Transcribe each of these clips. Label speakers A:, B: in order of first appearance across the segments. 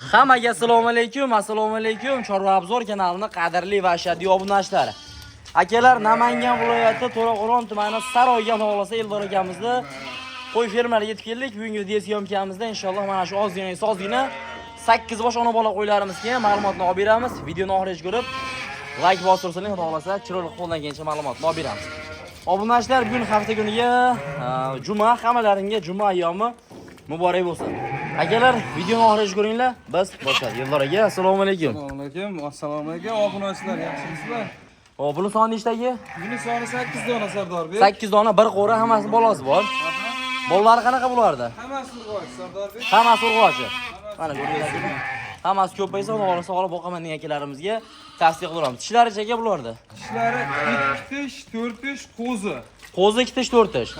A: Hammaga assalomu alaykum. Chorva obzor kanalining qadrli va ashaddiy obunachilari. Akalar, Namangan viloyati To'raqo'rg'on tumani Saroyga olsa Eldor akamizni qo'y fermasiga yetib keldik. Bugungi video syomkamizda inshaalloh mana shu ozgina 8 bosh ona bola qo'ylarimizga ma'lumotni olib beramiz. Videoni oxirigacha ko'rib, like bostirsangiz, xudo xolasa, chiroyli qo'ldan kelgancha ma'lumotni olib beramiz. Obunachilar, bugun hafta kuniga juma, hammalaringga juma ayyomi muborak bo'lsin. Akalar, videoni oxirigacha ko'ringlar. Biz boshladik. Eldor aka, assalomu alaykum.
B: Assalomu alaykum. Obunachilar, yaxshimisizlar?
A: Hop, buni soni nechtagi?
B: Buni soni 8 dona Sardorbek.
A: 8 dona, bir qo'ra, hammasi bolasi bor. Bolalari qanaqa bo'lardi?
B: Hammasi urg'och Sardorbek.
A: Hammasi urg'ochi. Mana ko'ringlar. Hammasi ko'paysa, xudo xolasa olib boqaman degan akalarimizga tavsiya qilamiz. Tishlari cheka bo'lardi.
B: Tishlari 2 tish, 4 tish, qo'zi.
A: Qo'zi 2 tish, 4 tish.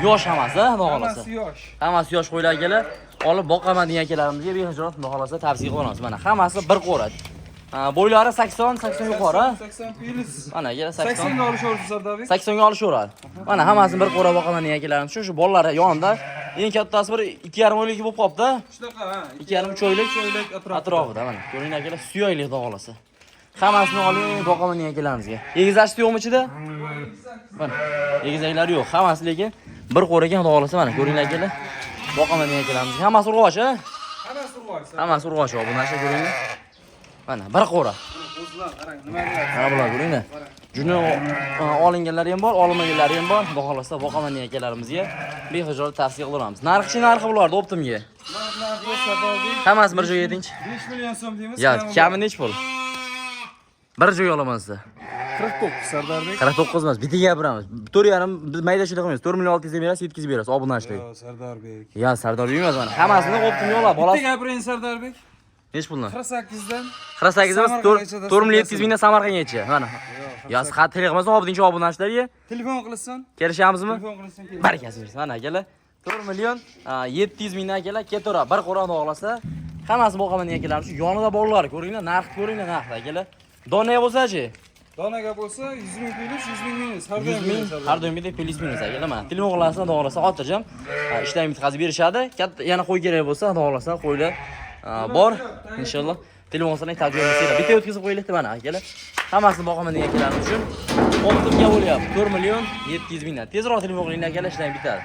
A: Yosh hammasi, xudo xolasa.
B: Hammasi yosh.
A: Hammasi yosh qo'ylar akalar. Olib boqaman degan akalarimizga behijolat xudo xolasa tavsiya qilamiz. Mana hammasi bir qo'ra. Bo'ylari 80 yuqori.
B: 80 plyus.
A: Mana akalar 80.
B: 80 ga olishaveradi Sardorbek.
A: 80 ga olishaveradi. Mana hammasini bir qo'ra boqaman degan akalarimiz shu bolalari yonida. Eng kattasi bir 2,5 oylik bo'lib qopti.
B: Shunaqa, ha.
A: 2,5 oylik atrofida mana. Ko'ringlar akalar, suyaylik xudo xolasa. Hammasini oling boqaman degan akalarimizga. Egizachisi yo'qmi ichida? Mana, egizaklari yo'q. Hammasi lekin bir qo'ra ekan xudo xolasa mana. Ko'ringlar akalar. Boqaman degan akalarimizga. Hammasi urg'och, ha?
B: Hammasi urg'och.
A: Hammasi urg'och bu narsa ko'ringlar. Mana bir qo'ra.
B: Qo'zilar, qarang, nima deyapti?
A: Mana bular ko'ringlar. Juni olinganlari ham bor, olmaganlari ham bor. Xudo xolasa boqaman degan akalarimizga behijolat tavsiya qilamiz. Narxi bulardi optimga.
B: Narxi Sardorbek.
A: Hammasi bir joyga ayting.
B: 5 million so'm deymiz.
A: Ya, kami nech pul? Bir joyga olaman sizda.
B: 49 Sardorbek.
A: 49 emas, bitta gapiramiz. 4,5 biz mayda shunday qilmaymiz. 4 million 600 ming berasiz, yetkazib berasiz. Obunachilik.
B: Yo, Sardorbek.
A: Ya, Sardorbek emas mana. Hammasini optimga oladi.
B: Bitta
A: Bolasi
B: gapiring Sardorbek.
A: nech puldan?
B: 48 dan
A: 48 emas, 4 million 700 mingdan Samarqandgacha. Mana. Ya, siz xat qilmasan, obdinchi obunachilarga
B: telefon qilsin.
A: kelishamizmi?
B: Telefon qilsin.
A: Barakasi bersin. Mana akalar, 4 million 700 mingdan akalar ketora bir qo'ra olsa, hammasi boqaman degan akalar shu yonida bolalar ko'ringlar, narx ko'ringlar narxda akalar. Donaga bo'lsa-chi?
B: Donaga bo'lsa 100 ming plyus, 100 ming minus. Har
A: 100 ming, har doimgidek plyus minus akalar. Mana telefon qilasizlar, xudo xolasa xotirjam ishdan bitkazib berishadi. Katta yana qo'y kerak bo'lsa, xudo xolasa qo'ylar bor. Inshaalloh telefon qiling, tarjima qilinglar. Bitta o'tkazib qo'yinglar mana akalar. Hammasini boqaman degan akalar uchun optimga bo'lyapti. 4 million 700 mingdan. Tezroq telefon qilinglar akalar, ishdan bitadi.